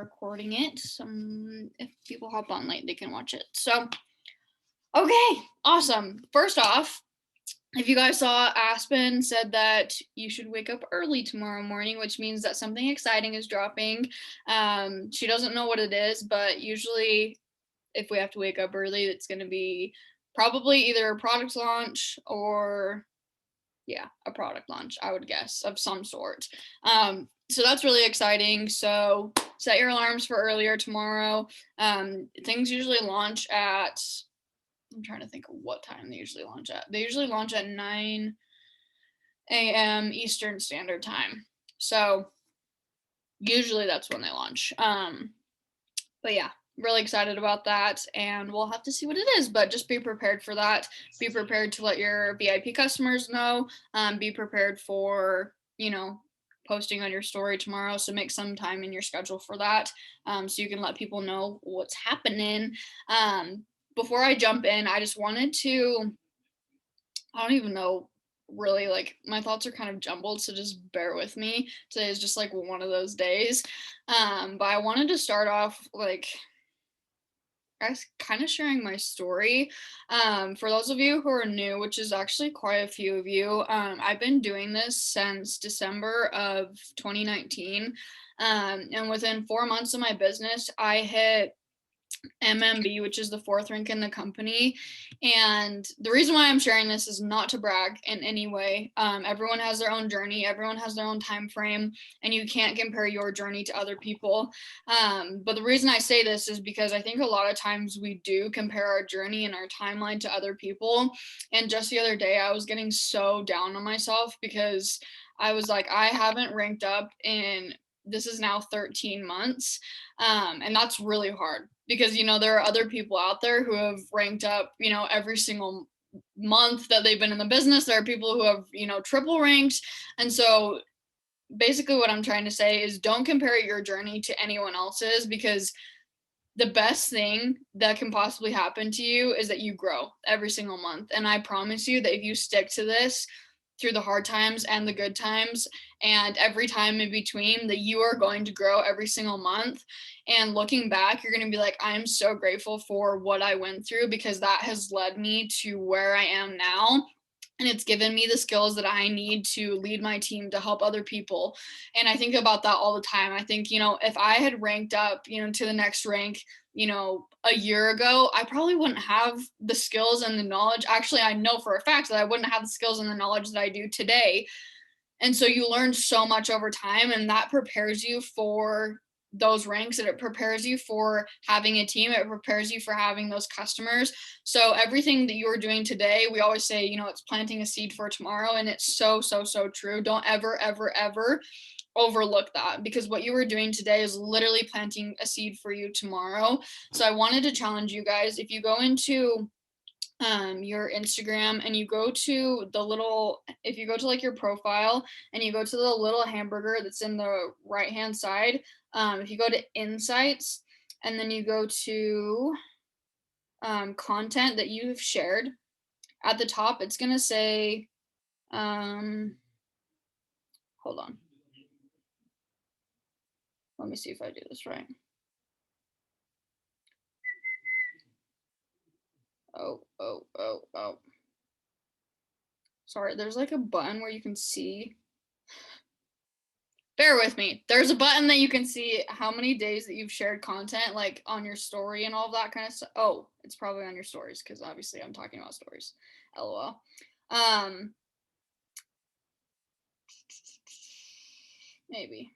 recording it. If people hop on late, they can watch it. So, okay, awesome. First off, if you guys saw, Aspen said that you should wake up early tomorrow morning, which means that something exciting is dropping. She doesn't know what it is, but usually if we have to wake up early, it's going to be probably either a product launch or a product launch, I would guess, of some sort. So that's really exciting. So set your alarms for earlier tomorrow. Things usually launch at, I'm trying to think of what time they usually launch at. They usually launch at 9 a.m. Eastern Standard Time. So usually that's when they launch. But yeah, really excited about that, and we'll have to see what it is, but just be prepared for that. Be prepared to let your VIP customers know. Be prepared for, posting on your story tomorrow. So make some time in your schedule for that, so you can let people know what's happening. Before I jump in, I just wanted to, I don't even know really, like, my thoughts are kind of jumbled, so just bear with me. Today is just like one of those days. But I wanted to start off like guys kind of sharing my story. For those of you who are new, which is actually quite a few of you, I've been doing this since December of 2019. And within 4 months of my business, I hit MMB, which is the fourth rank in the company. And the reason why I'm sharing this is not to brag in any way. Everyone has their own journey, everyone has their own time frame, and you can't compare your journey to other people. But the reason I say this is because I think a lot of times we do compare our journey and our timeline to other people. And just the other day, I was getting so down on myself because I was like, I haven't ranked up in, this is now 13 months. And that's really hard because, there are other people out there who have ranked up, every single month that they've been in the business. There are people who have, triple ranked. And so basically what I'm trying to say is don't compare your journey to anyone else's, because the best thing that can possibly happen to you is that you grow every single month. And I promise you that if you stick to this through the hard times and the good times and every time in between, that you are going to grow every single month. And looking back, you're going to be like, I am so grateful for what I went through, because that has led me to where I am now. And it's given me the skills that I need to lead my team to help other people. And I think about that all the time. I think, if I had ranked up, to the next rank, a year ago, I probably wouldn't have the skills and the knowledge. Actually, I know for a fact that I wouldn't have the skills and the knowledge that I do today. And so you learn so much over time, and that prepares you for those ranks, and it prepares you for having a team. It prepares you for having those customers. So everything that you are doing today, we always say, it's planting a seed for tomorrow. And it's so, so, so true. Don't ever, ever, ever overlook that, because what you were doing today is literally planting a seed for you tomorrow. So I wanted to challenge you guys. If you go into your Instagram and you go to the little, if you go to like your profile and you go to the little hamburger that's in the right hand side, if you go to insights and then you go to content that you've shared, at the top it's going to say, hold on, let me see if I do this right. Oh. Sorry, there's like a button where you can see. Bear with me. There's a button that you can see how many days that you've shared content, like on your story and all of that kind of stuff. Oh, it's probably on your stories, because obviously I'm talking about stories. LOL. Maybe.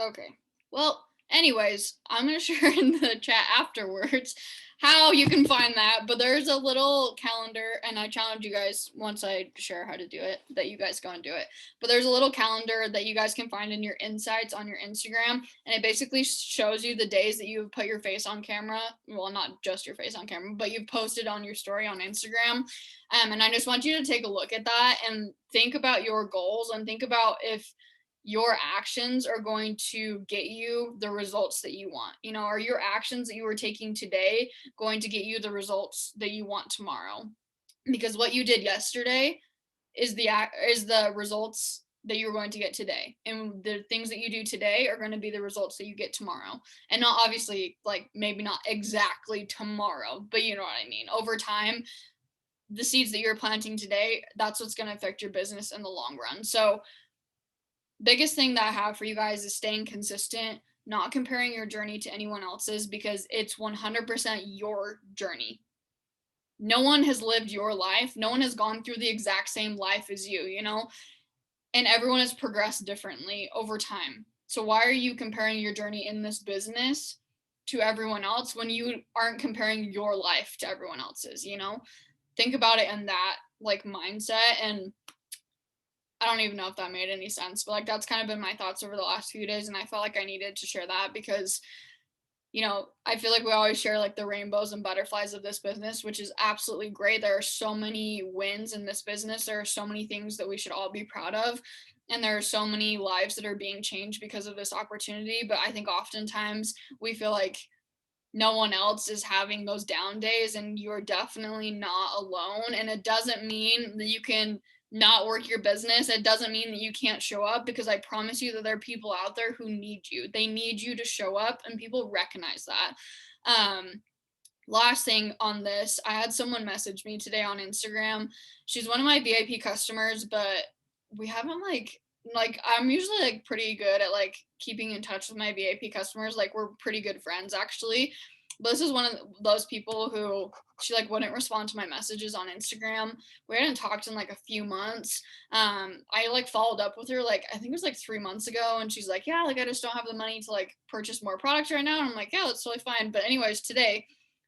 Okay. Well, anyways, I'm going to share in the chat afterwards how you can find that. But there's a little calendar, and I challenge you guys, once I share how to do it, that you guys go and do it. But there's a little calendar that you guys can find in your insights on your Instagram. And it basically shows you the days that you've put your face on camera. Well, not just your face on camera, but you've posted on your story on Instagram. And I just want you to take a look at that and think about your goals, and think about if your actions are going to get you the results that you want. Are your actions that you were taking today going to get you the results that you want tomorrow? Because what you did yesterday is the results that you're going to get today. And the things that you do today are going to be the results that you get tomorrow. And not obviously, like, maybe not exactly tomorrow, but you know what I mean. Over time, the seeds that you're planting today, that's what's going to affect your business in the long run. So, biggest thing that I have for you guys is staying consistent, not comparing your journey to anyone else's, because it's 100% your journey. No one has lived your life. No one has gone through the exact same life as you, you know? And everyone has progressed differently over time. So why are you comparing your journey in this business to everyone else when you aren't comparing your life to everyone else's, you know? Think about it in that like mindset. And I don't even know if that made any sense, but like that's kind of been my thoughts over the last few days, and I felt like I needed to share that because I feel like we always share like the rainbows and butterflies of this business, which is absolutely great. There are so many wins in this business. There are so many things that we should all be proud of. And there are so many lives that are being changed because of this opportunity. But I think oftentimes we feel like no one else is having those down days, and you're definitely not alone. And it doesn't mean that you can not work your business. It doesn't mean that you can't show up, because I promise you that there are people out there who need you. They need you to show up, and people recognize that. Last thing on this, I had someone message me today on Instagram. She's one of my VIP customers, but we haven't like I'm usually like pretty good at like keeping in touch with my VIP customers. Like we're pretty good friends actually. But this is one of those people who she like wouldn't respond to my messages on Instagram. We hadn't talked in like a few months. I like followed up with her like I think it was like 3 months ago, and she's like, yeah, like I just don't have the money to like purchase more products right now. And I'm like, yeah, that's totally fine. But anyways, today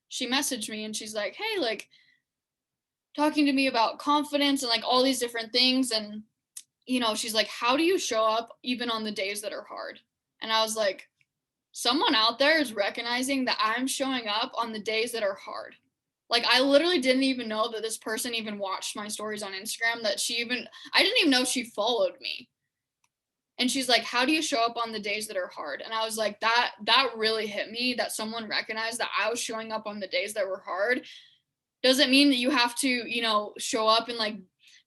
she messaged me and she's like, hey, like talking to me about confidence and like all these different things. And she's like, how do you show up even on the days that are hard? And I was like, someone out there is recognizing that I'm showing up on the days that are hard. Like I literally didn't even know that this person even watched my stories on Instagram, I didn't even know she followed me. And she's like, how do you show up on the days that are hard? And I was like, that really hit me, that someone recognized that I was showing up on the days that were hard. Doesn't mean that you have to, show up and like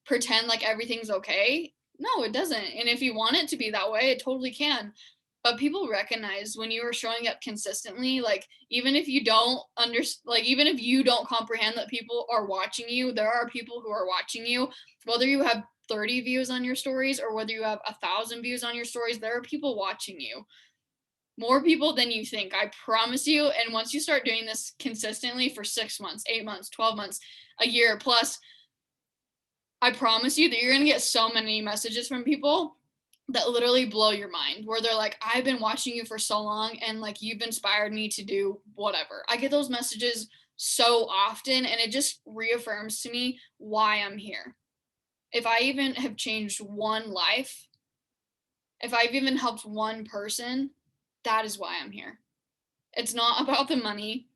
pretend like everything's okay. No, it doesn't. And if you want it to be that way, it totally can. But people recognize when you are showing up consistently, like even if you don't even if you don't comprehend that people are watching you, there are people who are watching you. Whether you have 30 views on your stories or whether you have 1,000 views on your stories, there are people watching you. More people than you think, I promise you. And once you start doing this consistently for 6 months, 8 months, 12 months, a year plus, I promise you that you're going to get so many messages from people that literally blow your mind, where they're like, I've been watching you for so long and like you've inspired me to do whatever. I get those messages so often, and it just reaffirms to me why I'm here. If I even have changed one life, if I've even helped one person, that is why I'm here. It's not about the money.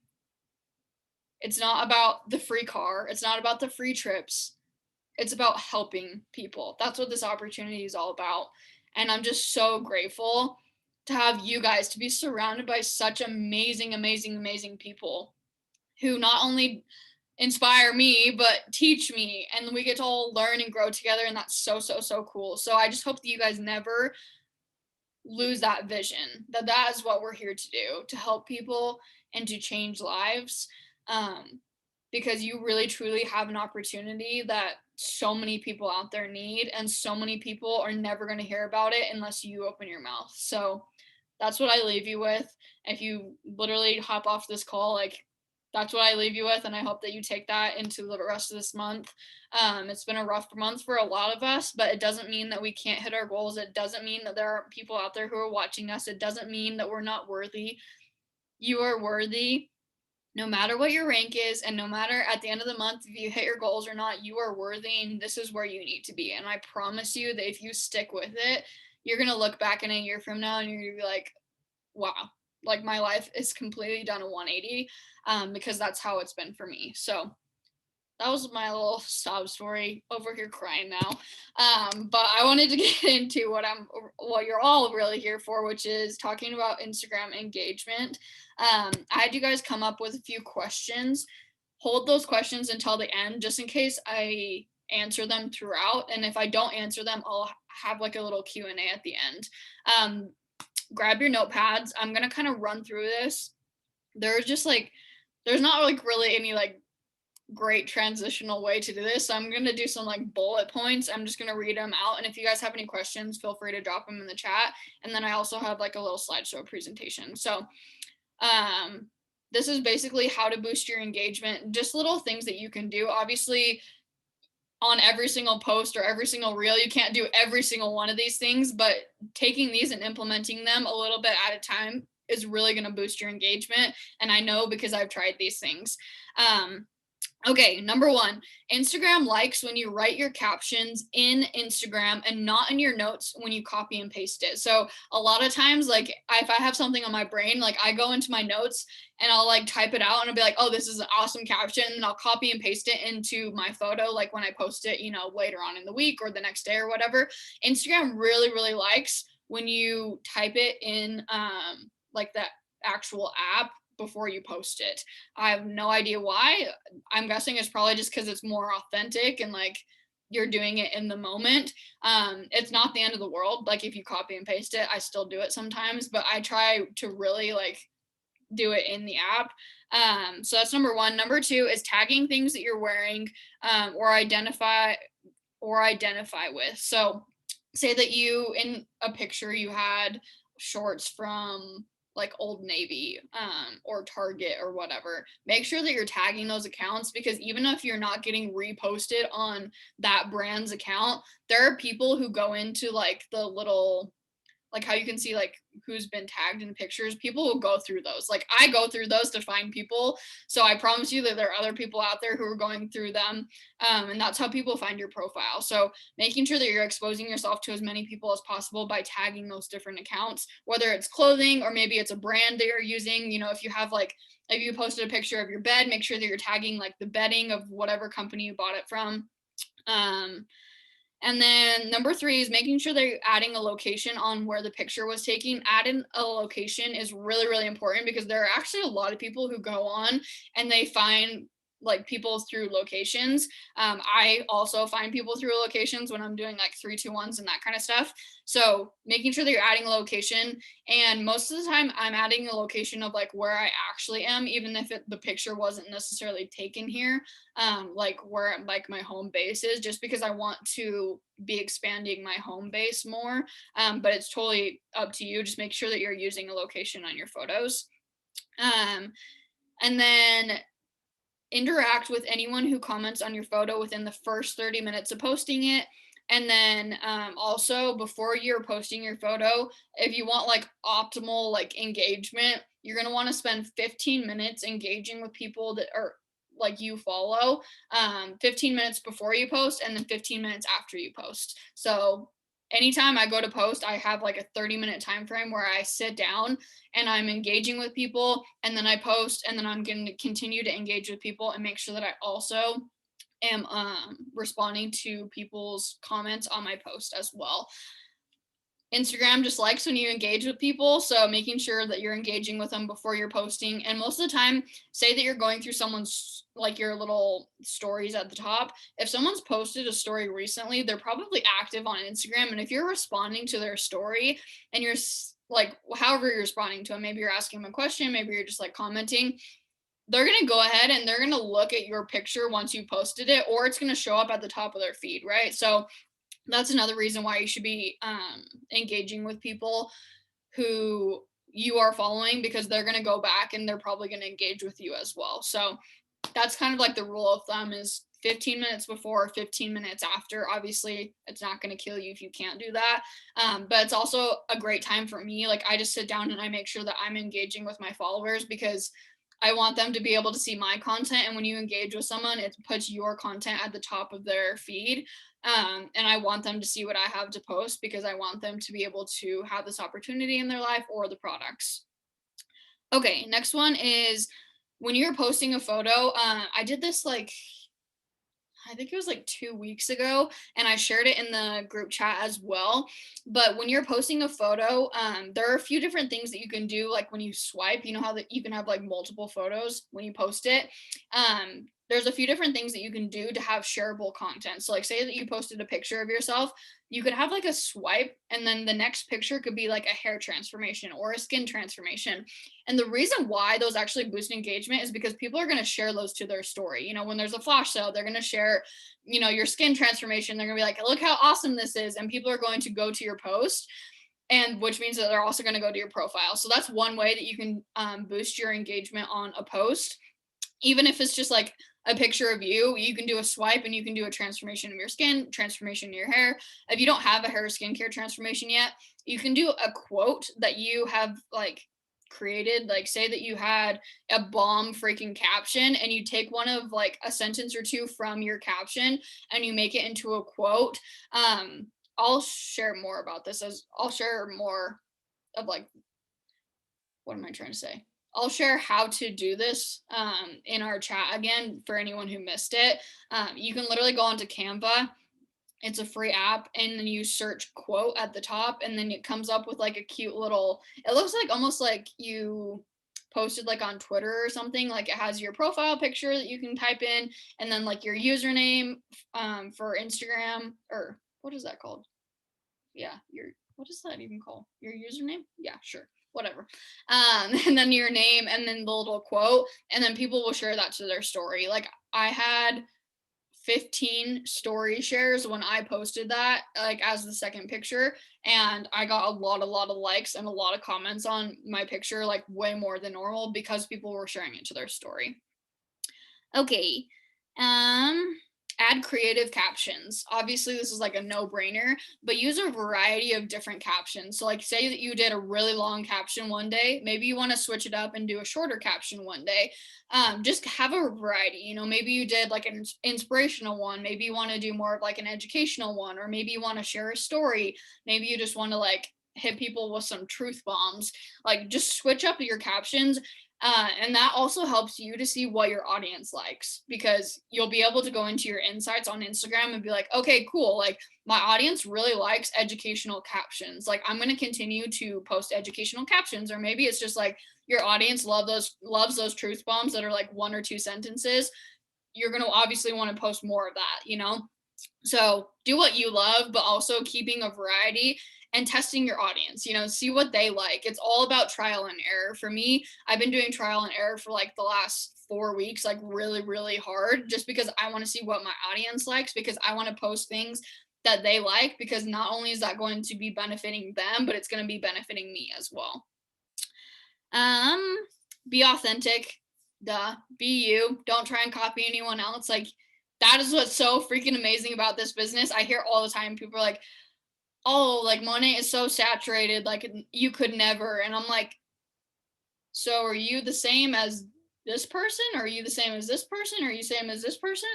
It's not about the free car. It's not about the free trips. It's about helping people. That's what this opportunity is all about. And I'm just so grateful to have you guys, to be surrounded by such amazing, amazing, amazing people who not only inspire me, but teach me. And we get to all learn and grow together. And that's so, so, so cool. So I just hope that you guys never lose that vision, that is what we're here to do, to help people and to change lives. Because you really truly have an opportunity that so many people out there need, and so many people are never going to hear about it unless you open your mouth. So that's what I leave you with. If you literally hop off this call, like that's what I leave you with, and I hope that you take that into the rest of this month. It's been a rough month for a lot of us, but it doesn't mean that we can't hit our goals. It doesn't mean that there aren't people out there who are watching us. It doesn't mean that we're not worthy. You are worthy no matter what your rank is, and no matter at the end of the month if you hit your goals or not. You are worthy, and this is where you need to be. And I promise you that if you stick with it, you're going to look back in a year from now and you're going to be like, wow, like my life is completely done a 180, because that's how it's been for me. So that was my little sob story, over here crying now. But I wanted to get into what you're all really here for, which is talking about Instagram engagement. I had you guys come up with a few questions. Hold those questions until the end, just in case I answer them throughout. And if I don't answer them, I'll have like a little Q&A at the end. Grab your notepads. I'm going to kind of run through this. There's not like really any like great transitional way to do this. So I'm going to do some like bullet points. I'm just going to read them out. And if you guys have any questions, feel free to drop them in the chat. And then I also have like a little slideshow presentation. So this is basically how to boost your engagement, just little things that you can do. Obviously, on every single post or every single reel, you can't do every single one of these things, but taking these and implementing them a little bit at a time is really going to boost your engagement. And I know because I've tried these things. Okay, number 1, Instagram likes when you write your captions in Instagram and not in your notes when you copy and paste it. So a lot of times, like if I have something on my brain, like I go into my notes and I'll like type it out and I'll be like, oh, this is an awesome caption. And I'll copy and paste it into my photo, like when I post it, later on in the week or the next day or whatever. Instagram really, really likes when you type it in like that actual app before you post it. I have no idea why. I'm guessing it's probably just because it's more authentic and like you're doing it in the moment. It's not the end of the world. Like if you copy and paste it, I still do it sometimes, but I try to really like do it in the app. So that's number 1. Number 2 is tagging things that you're wearing or identify with. So say that you in a picture you had shorts from like Old Navy or Target or whatever. Make sure that you're tagging those accounts, because even if you're not getting reposted on that brand's account, there are people who go into like the little, like how you can see like who's been tagged in pictures. People will go through those. Like I go through those to find people. So I promise you that there are other people out there who are going through them. And that's how people find your profile. So making sure that you're exposing yourself to as many people as possible by tagging those different accounts, whether it's clothing or maybe it's a brand that you're using. If you have like, if you posted a picture of your bed, make sure that you're tagging like the bedding of whatever company you bought it from. And then number 3 is making sure that you're adding a location on where the picture was taken. Adding a location is really, really important, because there are actually a lot of people who go on and they find like people through locations. I also find people through locations when I'm doing like 3-2-1s and that kind of stuff. So making sure that you're adding a location, and most of the time I'm adding a location of like where I actually am, even if the picture wasn't necessarily taken here, like where like my home base is, just because I want to be expanding my home base more. But it's totally up to you. Just make sure that you're using a location on your photos. And then interact with anyone who comments on your photo within the first 30 minutes of posting it. And then also before you're posting your photo, if you want like optimal like engagement, you're going to want to spend 15 minutes engaging with people that are like you follow, 15 minutes before you post and then 15 minutes after you post. So anytime I go to post, I have like a 30-minute time frame where I sit down and I'm engaging with people, and then I post, and then I'm going to continue to engage with people and make sure that I also am responding to people's comments on my post as well. Instagram just likes when you engage with people, so making sure that you're engaging with them before you're posting. And most of the time, say that you're going through someone's like your little stories at the top. If someone's posted a story recently, they're probably active on Instagram, and if you're responding to their story and you're like however you're responding to them, maybe you're asking them a question, maybe you're just like commenting, they're going to go ahead and they're going to look at your picture once you posted it, or it's going to show up at the top of their feed, right? So that's another reason why you should be engaging with people who you are following, because they're going to go back and they're probably going to engage with you as well. So that's kind of like the rule of thumb is 15 minutes before, 15 minutes after. Obviously, it's not going to kill you if you can't do that. But it's also a great time for me. Like I just sit down and I make sure that I'm engaging with my followers, because I want them to be able to see my content. And when you engage with someone, it puts your content at the top of their feed. And I want them to see what I have to post, because I want them to be able to have this opportunity in their life or the products. Okay, next one is when you're posting a photo. I did this like, I think it was like 2 weeks ago, and I shared it in the group chat as well. But when you're posting a photo, there are a few different things that you can do. Like when you swipe, you know how that you can have like multiple photos when you post it. there's a few different things that you can do to have shareable content. So like say that you posted a picture of yourself, you could have like a swipe, and then the next picture could be like a hair transformation or a skin transformation. And the reason why those actually boost engagement is because people are going to share those to their story. You know, when there's a flash sale, they're going to share, you know, your skin transformation. They're going to be like, look how awesome this is. And people are going to go to your post, and which means that they're also going to go to your profile. So that's one way that you can boost your engagement on a post. Even if it's just like a picture of you, you can do a swipe and you can do a transformation of your skin, transformation of your hair. If you don't have a hair or skincare transformation yet, you can do a quote that you have like created. Like say that you had a bomb freaking caption, and you take one of like a sentence or two from your caption and you make it into a quote. I'll share more about this, as I'll share more of like, what am I trying to say? I'll share how to do this in our chat again for anyone who missed it. You can literally go onto Canva. It's a free app, and then you search quote at the top, and then it comes up with like a cute little, it looks like almost like you posted like on Twitter or something. Like it has your profile picture that you can type in, and then like your username for Instagram, or what is that called? Yeah, what is that even called? Your username? Yeah, sure. Whatever. And then your name, and then the little quote, and then people will share that to their story. Like I had 15 story shares when I posted that, like as the second picture, and I got a lot of likes and a lot of comments on my picture, like way more than normal, because people were sharing it to their story. Okay. Add creative captions. Obviously, this is like a no-brainer, but use a variety of different captions. So like say that you did a really long caption one day, maybe you want to switch it up and do a shorter caption one day. Just have a variety. You know, maybe you did like an inspirational one, maybe you want to do more of like an educational one, or maybe you want to share a story, maybe you just want to like hit people with some truth bombs. Like just switch up your captions. And that also helps you to see what your audience likes, because you'll be able to go into your insights on Instagram and be like, okay, cool. Like my audience really likes educational captions. Like I'm going to continue to post educational captions. Or maybe it's just like your audience loves those truth bombs that are like one or two sentences. You're going to obviously want to post more of that, you know? So do what you love, but also keeping a variety and testing your audience, you know, see what they like. It's all about trial and error. For me, I've been doing trial and error for like the last 4 weeks, like really hard, just because I want to see what my audience likes, because I want to post things that they like, because not only is that going to be benefiting them, but it's going to be benefiting me as well. Be authentic. Duh. Be you. Don't try and copy anyone else. Like that is what's so freaking amazing about this business. I hear all the time people are like, oh, like Monet is so saturated, like you could never. And I'm like, so are you the same as this person? Or are you the same as this person? Or are you the same as this person?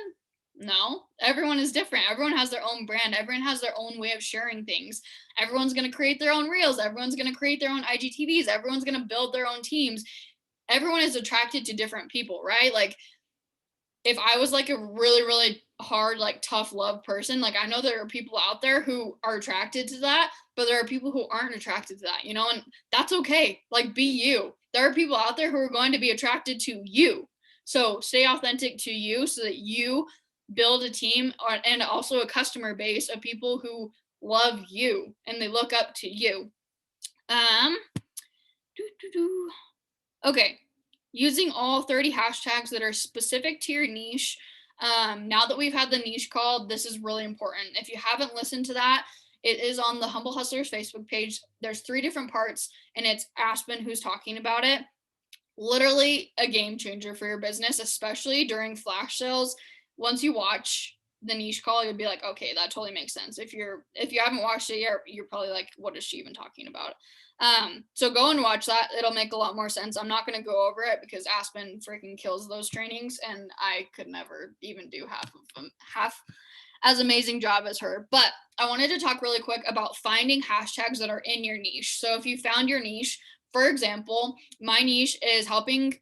No, everyone is different. Everyone has their own brand. Everyone has their own way of sharing things. Everyone's going to create their own reels. Everyone's going to create their own IGTVs. Everyone's going to build their own teams. Everyone is attracted to different people, right? Like if I was like a really hard, like tough love person, like I know there are people out there who are attracted to that, but there are people who aren't attracted to that, you know, and that's okay. Like be you. There are people out there who are going to be attracted to you. So stay authentic to you so that you build a team and also a customer base of people who love you and they look up to you. Okay, using all 30 hashtags that are specific to your niche. Now that we've had the niche call, this is really important. If you haven't listened to that, it is on the Humble Hustlers Facebook page. There's 3 different parts, and it's Aspen who's talking about it. Literally a game changer for your business, especially during flash sales. Once you watch the niche call, you'll be like, okay, that totally makes sense. If you haven't watched it yet, you're probably like, what is she even talking about? So go and watch that. It'll make a lot more sense. I'm not going to go over it because Aspen freaking kills those trainings, and I could never even do half of them, half as amazing job as her. But I wanted to talk really quick about finding hashtags that are in your niche. So if you found your niche, for example, my niche is helping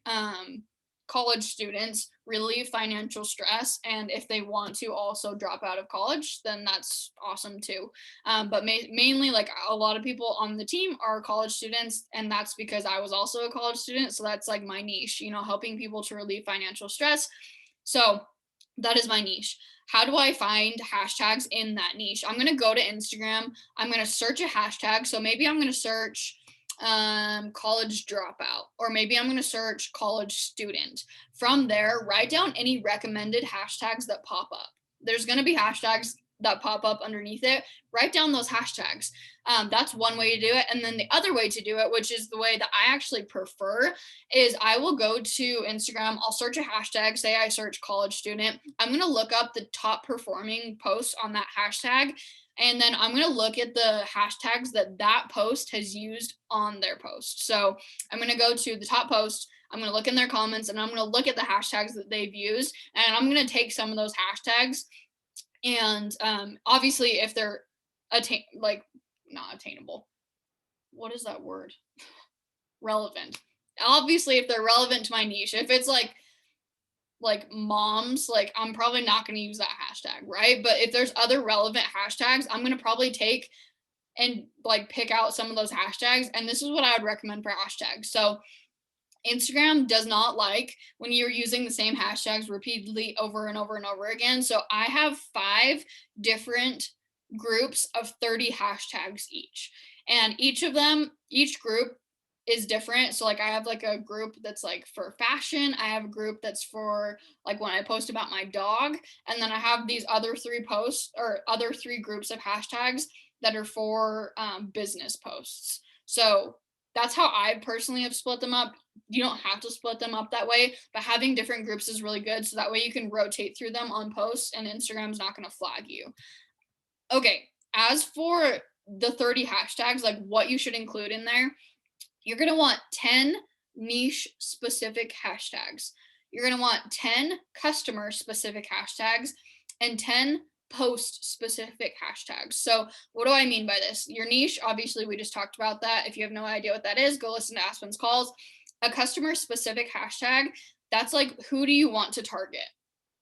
college students relieve financial stress, and if they want to also drop out of college, then that's awesome too. But mainly, like a lot of people on the team are college students, and that's because I was also a college student, so that's like my niche, you know, helping people to relieve financial stress. So that is my niche. How do I find hashtags in that niche? I'm going to go to Instagram. I'm going to search a hashtag. So maybe I'm going to search college dropout, or maybe I'm going to search college student. From there, write down any recommended hashtags that pop up. There's going to be hashtags that pop up underneath it. Write down those hashtags. That's one way to do it. And then the other way to do it, which is the way that I actually prefer, is I will go to Instagram. I'll search a hashtag. Say I search college student. I'm going to look up the top performing posts on that hashtag. And then I'm going to look at the hashtags that that post has used on their post. So I'm going to go to the top post. I'm going to look in their comments, and I'm going to look at the hashtags that they've used. And I'm going to take some of those hashtags. And obviously, if they're not attainable, what is that word? Relevant. Obviously, if they're relevant to my niche, if it's like moms, like I'm probably not going to use that hashtag, right? But if there's other relevant hashtags, I'm going to probably take and like pick out some of those hashtags. And this is what I would recommend for hashtags. So Instagram does not like when you're using the same hashtags repeatedly over and over and over again. So I have 5 different groups of 30 hashtags each. And each group is different. So like I have like a group that's like for fashion. I have a group that's for like when I post about my dog. And then I have these other 3 posts or other 3 groups of hashtags that are for business posts. So that's how I personally have split them up. You don't have to split them up that way, but having different groups is really good. So that way you can rotate through them on posts and Instagram's not going to flag you. Okay. As for the 30 hashtags, like what you should include in there, you're going to want 10 niche specific hashtags. You're going to want 10 customer specific hashtags and 10 post specific hashtags. So what do I mean by this? Your niche, obviously we just talked about that. If you have no idea what that is, go listen to Aspen's calls. A customer specific hashtag, that's like, who do you want to target?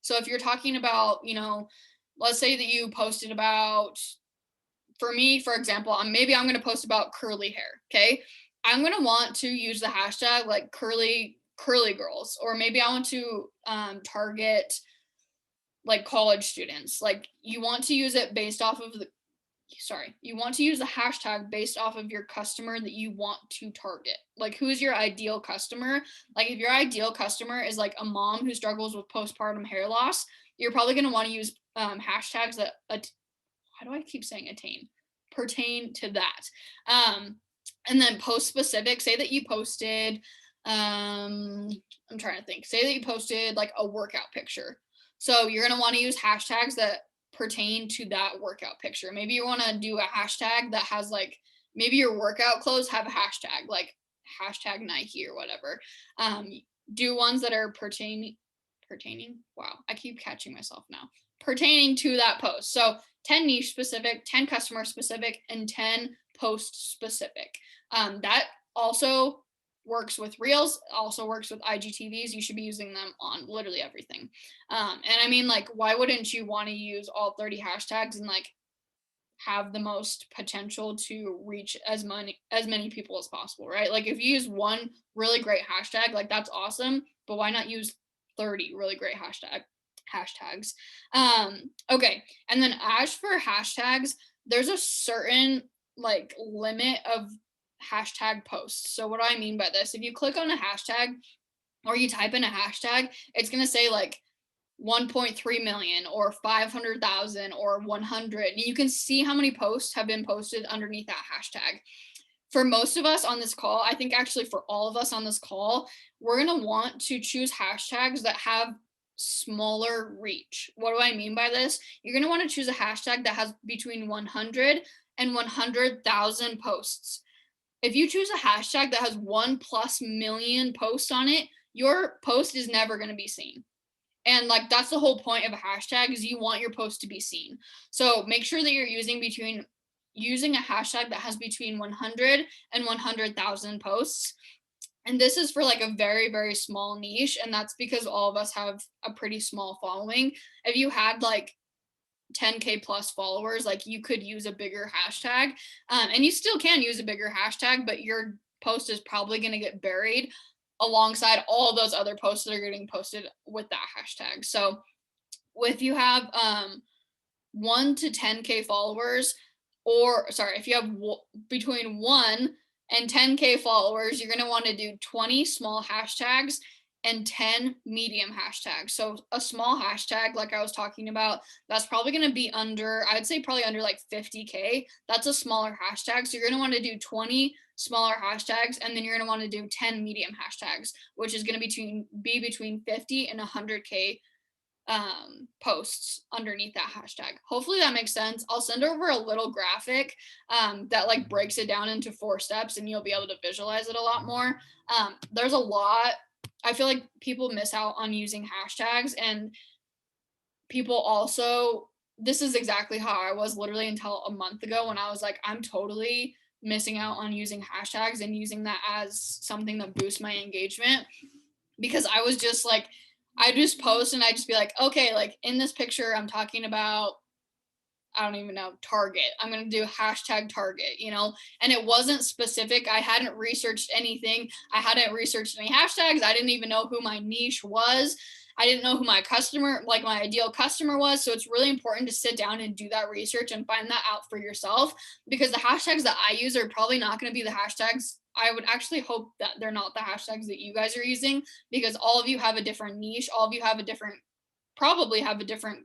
So if you're talking about, let's say that you posted about, for me, for example, maybe I'm going to post about curly hair. Okay. I'm going to want to use the hashtag like curly girls, or maybe I want to target like college students. Like you want to use it based off of you want to use the hashtag based off of your customer that you want to target. Like who's your ideal customer? Like if your ideal customer is like a mom who struggles with postpartum hair loss, you're probably going to want to use hashtags that how do I keep saying pertain to that. And then post specific, say that you posted I'm trying to think, say that you posted like a workout picture. So you're going to want to use hashtags that pertain to that workout picture. Maybe you want to do a hashtag that has like, maybe your workout clothes have a hashtag, like hashtag Nike or whatever. Do ones that are pertaining. Wow, I keep catching myself now. Pertaining to that post. So 10 niche specific, 10 customer specific, and 10 post specific. That also works with Reels, also works with IGTVs. You should be using them on literally everything. And I mean, like, why wouldn't you want to use all 30 hashtags and like have the most potential to reach as many people as possible, right? Like if you use one really great hashtag, like that's awesome, but why not use 30 really great hashtags? Okay. And then as for hashtags, there's a certain like limit of hashtag posts. So what do I mean by this? If you click on a hashtag or you type in a hashtag, it's going to say like 1.3 million or 500,000 or 100. And you can see how many posts have been posted underneath that hashtag. For most of us on this call, I think actually for all of us on this call, we're going to want to choose hashtags that have smaller reach. What do I mean by this? You're going to want to choose a hashtag that has between 100 and 100,000 posts. If you choose a hashtag that has 1+ million posts on it, your post is never going to be seen. And like that's the whole point of a hashtag, is you want your post to be seen. So make sure that you're using a hashtag that has between 100 and 100,000 posts. And this is for like a very, very small niche. And that's because all of us have a pretty small following. If you had like 10K plus followers, like you could use a bigger hashtag, and you still can use a bigger hashtag, but your post is probably going to get buried alongside all those other posts that are getting posted with that hashtag. So if you have 1 to 10K followers, or sorry, if you have between 1 and 10K followers, you're going to want to do 20 small hashtags and 10 medium hashtags. So a small hashtag, like I was talking about, that's probably going to be under, I'd say probably under like 50K. That's a smaller hashtag. So you're going to want to do 20 smaller hashtags, and then you're going to want to do 10 medium hashtags, which is going to be between 50 and 100K posts underneath that hashtag. Hopefully that makes sense. I'll send over a little graphic that like breaks it down into 4 steps, and you'll be able to visualize it a lot more. There's a lot. I feel like people miss out on using hashtags, and people also, this is exactly how I was literally until a month ago, when I was like, I'm totally missing out on using hashtags and using that as something that boosts my engagement, because I was just like, I just post and I just be like, okay, like in this picture, I'm talking about, I don't even know, Target. I'm going to do hashtag Target, you know, and it wasn't specific. I hadn't researched anything. I hadn't researched any hashtags. I didn't even know who my niche was. I didn't know who my customer, like my ideal customer was. So it's really important to sit down and do that research and find that out for yourself, because the hashtags that I use are probably not going to be the hashtags. I would actually hope that they're not the hashtags that you guys are using, because all of you have a different niche. All of you have a different, probably have a different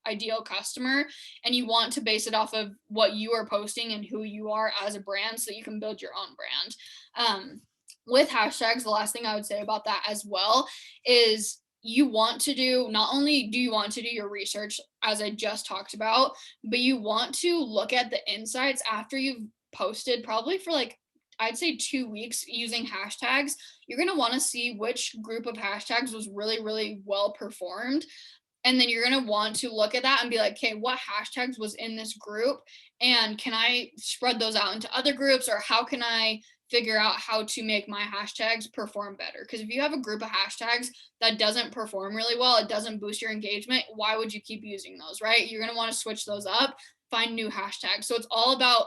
ideal customer, and you want to base it off of what you are posting and who you are as a brand, so that you can build your own brand. With hashtags, the last thing I would say about that as well is, you want to do, not only do you want to do your research, as I just talked about, but you want to look at the insights after you've posted, probably for like, I'd say 2 weeks using hashtags. You're going to want to see which group of hashtags was really, really well performed. And then you're going to want to look at that and be like, okay, what hashtags was in this group? And can I spread those out into other groups? Or how can I figure out how to make my hashtags perform better? Because if you have a group of hashtags that doesn't perform really well, it doesn't boost your engagement, why would you keep using those, right? You're going to want to switch those up, find new hashtags. So it's all about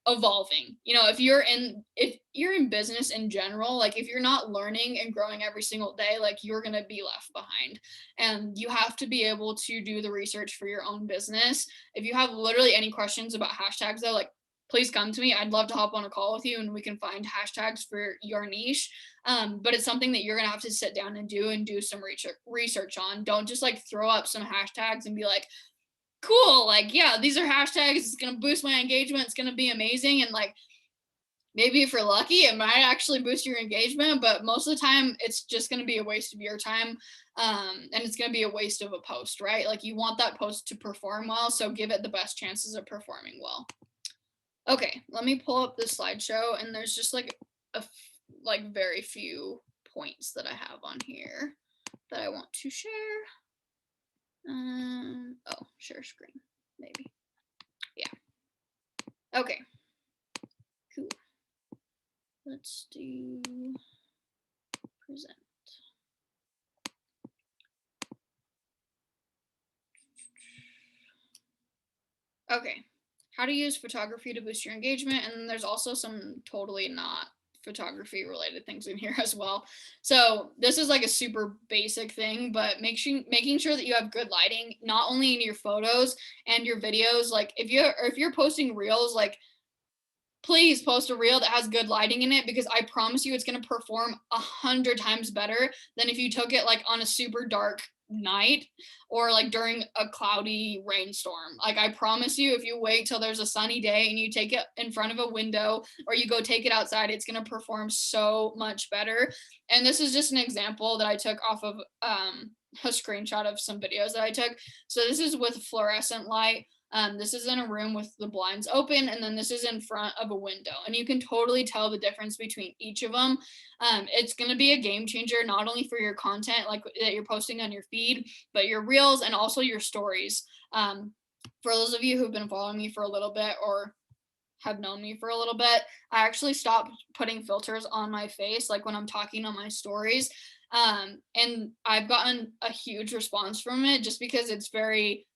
evolving. You know, if you're in business in general, like if you're not learning and growing every single day, like you're going to be left behind. And you have to be able to do the research for your own business. If you have literally any questions about hashtags though, like please come to me. I'd love to hop on a call with you and we can find hashtags for your niche. But it's something that you're going to have to sit down and do some research on. Don't just like throw up some hashtags and be like, cool, like, yeah, these are hashtags, it's going to boost my engagement, it's going to be amazing. And like, maybe if you're lucky, it might actually boost your engagement, but most of the time it's just going to be a waste of your time. And it's going to be a waste of a post, right? Like you want that post to perform well, so give it the best chances of performing well. Okay, let me pull up this slideshow, and there's just like very few points that I have on here that I want to share. Oh, share screen, maybe. Yeah. Okay. Cool. Let's do present. Okay. How to use photography to boost your engagement. And then there's also some totally not photography related things in here as well. So this is like a super basic thing, but making sure that you have good lighting, not only in your photos and your videos. Like if you're posting reels, like please post a reel that has good lighting in it, because I promise you it's going to perform 100 times better than if you took it like on a super dark night or like during a cloudy rainstorm. Like I promise you, if you wait till there's a sunny day and you take it in front of a window or you go take it outside, it's going to perform so much better. And this is just an example that I took off of a screenshot of some videos that I took. So this is with fluorescent light. This is in a room with the blinds open, and then this is in front of a window, and you can totally tell the difference between each of them. It's going to be a game changer, not only for your content like that you're posting on your feed, but your reels and also your stories. For those of you who've been following me for a little bit or have known me for a little bit, I actually stopped putting filters on my face, like when I'm talking on my stories. And I've gotten a huge response from it, just because it's very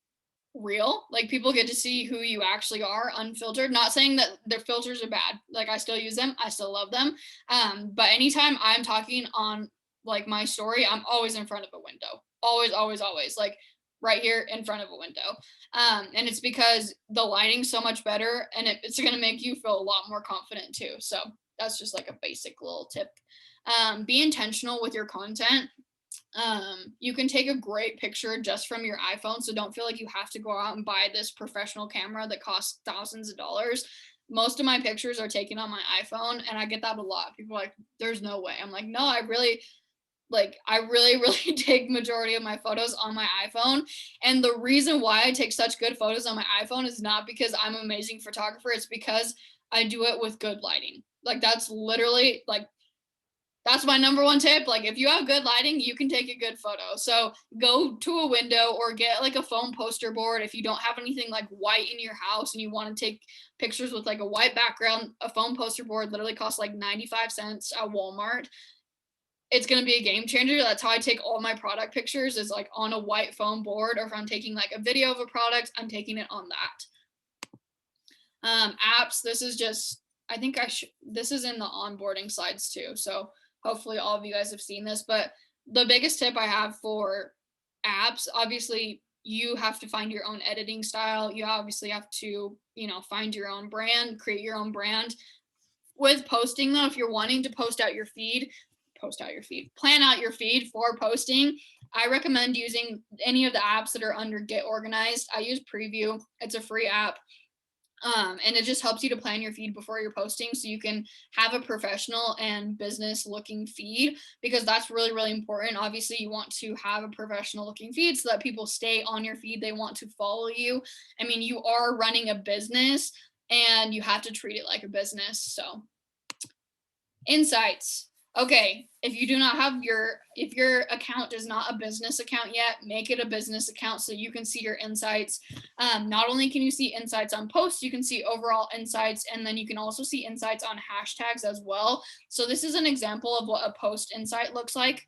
real. Like people get to see who you actually are unfiltered. Not saying that their filters are bad. Like I still use them. I still love them. But anytime I'm talking on like my story, I'm always in front of a window. Always, always, always. Like right here in front of a window. And it's because the lighting's so much better and it's gonna make you feel a lot more confident too. So that's just like a basic little tip. Be intentional with your content. You can take a great picture just from your iPhone, so don't feel like you have to go out and buy this professional camera that costs thousands of dollars. Most of my pictures are taken on my iPhone, and I get that a lot. People are like, there's no way. I'm like, no, I really really take majority of my photos on my iPhone. And the reason why I take such good photos on my iPhone is not because I'm an amazing photographer, it's because I do it with good lighting. Like that's literally like that's my number one tip. Like if you have good lighting, you can take a good photo. So go to a window or get like a foam poster board. If you don't have anything like white in your house and you want to take pictures with like a white background, a foam poster board literally costs like 95 cents at Walmart. It's going to be a game changer. That's how I take all my product pictures, is like on a white foam board, or if I'm taking like a video of a product, I'm taking it on that. Apps, this is just, I think this is in the onboarding slides too. So hopefully all of you guys have seen this, but the biggest tip I have for apps, obviously you have to find your own editing style. You obviously have to, find your own brand, create your own brand. With posting though, if you're wanting to plan out your feed for posting, I recommend using any of the apps that are under Get Organized. I use Preview. It's a free app. And it just helps you to plan your feed before you're posting so you can have a professional and business looking feed, because that's really, really important. Obviously, you want to have a professional looking feed so that people stay on your feed. They want to follow you. I mean, you are running a business and you have to treat it like a business. So, insights. Okay, if your account is not a business account yet, make it a business account so you can see your insights. Not only can you see insights on posts, you can see overall insights, and then you can also see insights on hashtags as well. So this is an example of what a post insight looks like.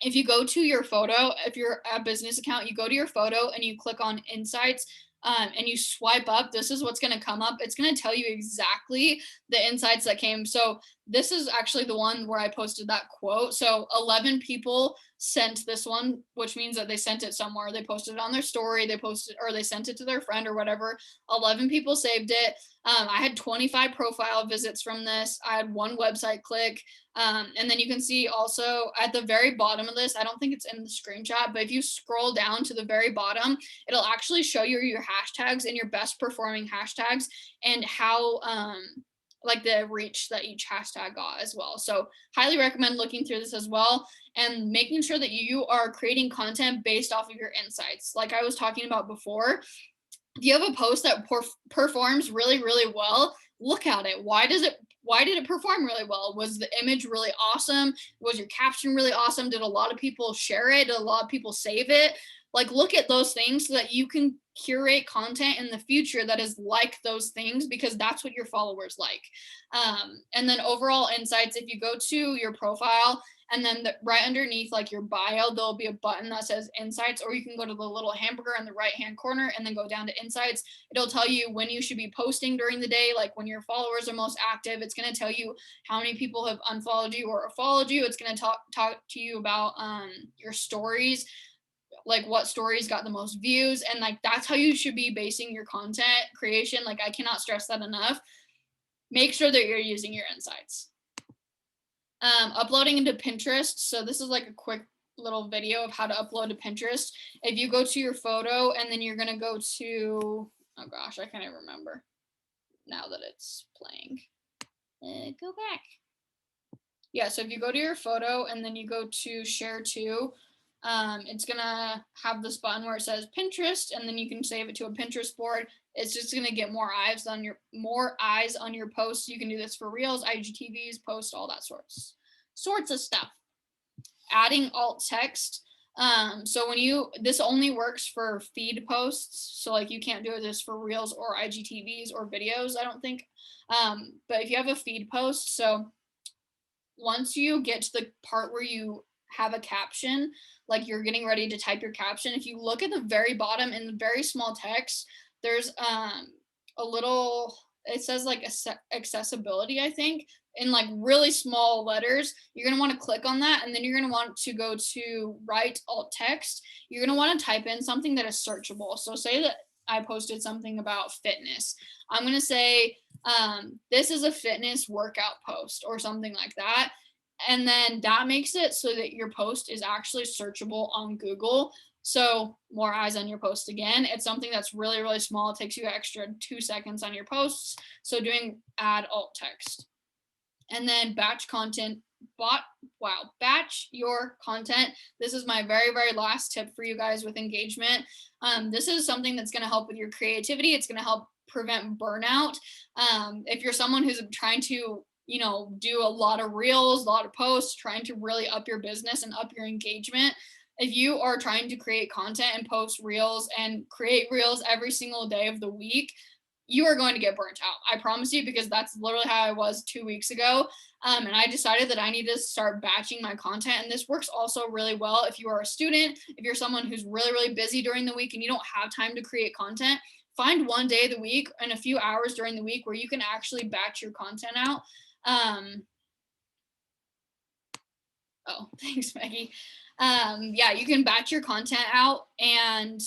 If you go to your photo, if you're a business account, you go to your photo and you click on insights, and you swipe up, this is what's going to come up. It's going to tell you exactly the insights that came. So this is actually the one where I posted that quote. So 11 people sent this one, which means that they sent it somewhere. They posted it on their story, they sent it to their friend or whatever. 11 people saved it. I had 25 profile visits from this. I had one website click. And then you can see also at the very bottom of this, I don't think it's in the screenshot, but if you scroll down to the very bottom, it'll actually show you your hashtags and your best performing hashtags and how like the reach that each hashtag got as well. So highly recommend looking through this as well and making sure that you are creating content based off of your insights. Like I was talking about before, if you have a post that performs really, really well, look at it. Why did it perform really well? Was the image really awesome? Was your caption really awesome? Did a lot of people share it? Did a lot of people save it? Like look at those things so that you can curate content in the future that is like those things, because that's what your followers like. And then overall insights, if you go to your profile and then right underneath like your bio, there'll be a button that says insights, or you can go to the little hamburger in the right hand corner and then go down to insights. It'll tell you when you should be posting during the day, like when your followers are most active. It's going to tell you how many people have unfollowed you or followed you. It's going to talk to you about your stories, like what stories got the most views, and like that's how you should be basing your content creation. Like I cannot stress that enough. Make sure that you're using your insights. Uploading into Pinterest. So this is like a quick little video of how to upload to Pinterest. If you go to your photo and then you're going to go to, oh gosh, I can't even remember now that it's playing. Go back. Yeah, so if you go to your photo and then you go to share to, it's gonna have this button where it says Pinterest, and then you can save it to a Pinterest board. It's just gonna get more eyes on your posts. You can do this for Reels, IGTVs, posts, all that sorts of stuff. Adding alt text. So this only works for feed posts. So like you can't do this for Reels or IGTVs or videos, I don't think. But if you have a feed post, so once you get to the part where you have a caption, like you're getting ready to type your caption, if you look at the very bottom in the very small text, there's a little, it says like accessibility, I think, in like really small letters. You're going to want to click on that, and then you're going to want to go to write alt text. You're going to want to type in something that is searchable. So say that I posted something about fitness. I'm going to say, this is a fitness workout post or something like that. And then that makes it so that your post is actually searchable on Google. So more eyes on your post again. It's something that's really, really small. It takes you extra 2 seconds on your posts. So doing add alt text. And then batch content, batch your content. This is my very, very last tip for you guys with engagement. This is something that's going to help with your creativity. It's going to help prevent burnout. If you're someone who's trying to, do a lot of reels, a lot of posts, trying to really up your business and up your engagement, if you are trying to create content and post reels and create reels every single day of the week, you are going to get burnt out. I promise you, because that's literally how I was 2 weeks ago. And I decided that I need to start batching my content. And this works also really well if you are a student, if you're someone who's really, really busy during the week and you don't have time to create content. Find one day of the week and a few hours during the week where you can actually batch your content out. Oh, thanks, Maggie. Yeah, you can batch your content out, and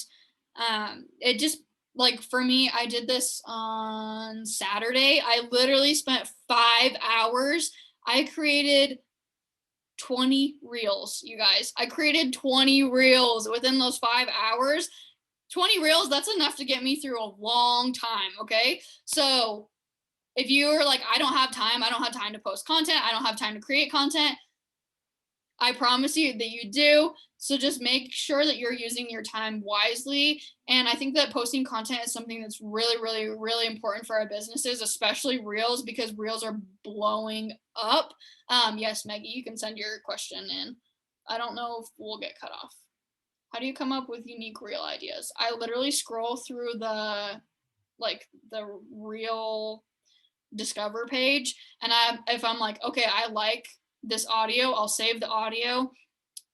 it just, like, for me, I did this on Saturday. I literally spent 5 hours. I created 20 reels, you guys. I created 20 reels within those 5 hours. 20 reels, that's enough to get me through a long time, okay? So if you're like, I don't have time to post content, I don't have time to create content, I promise you that you do. So just make sure that you're using your time wisely. And I think that posting content is something that's really, really, really important for our businesses, especially reels, because reels are blowing up. Yes, Maggie, you can send your question in. I don't know if we'll get cut off. How do you come up with unique reel ideas? I literally scroll through the reel discover page, and if I'm like, okay, I like this audio, I'll save the audio,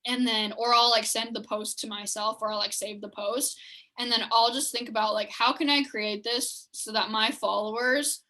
and then, or I'll like send the post to myself, or I'll like save the post, and then I'll just think about like, how can I create this so that my followers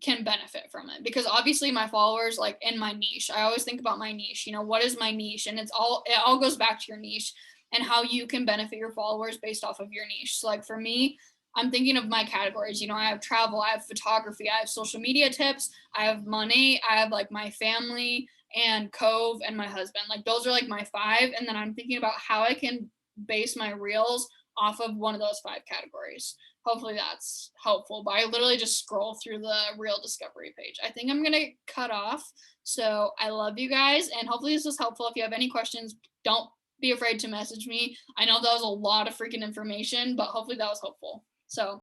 can benefit from it? Because obviously my followers, like in my niche, I always think about my niche, what is my niche? And it all goes back to your niche and how you can benefit your followers based off of your niche. So like for me, I'm thinking of my categories. I have travel, I have photography, I have social media tips, I have money, I have like my family and Cove and my husband. Like those are like my 5. And then I'm thinking about how I can base my reels off of one of those 5 categories. Hopefully that's helpful. But I literally just scroll through the reel discovery page. I think I'm going to cut off. So I love you guys. And hopefully this was helpful. If you have any questions, don't be afraid to message me. I know that was a lot of freaking information, but hopefully that was helpful. So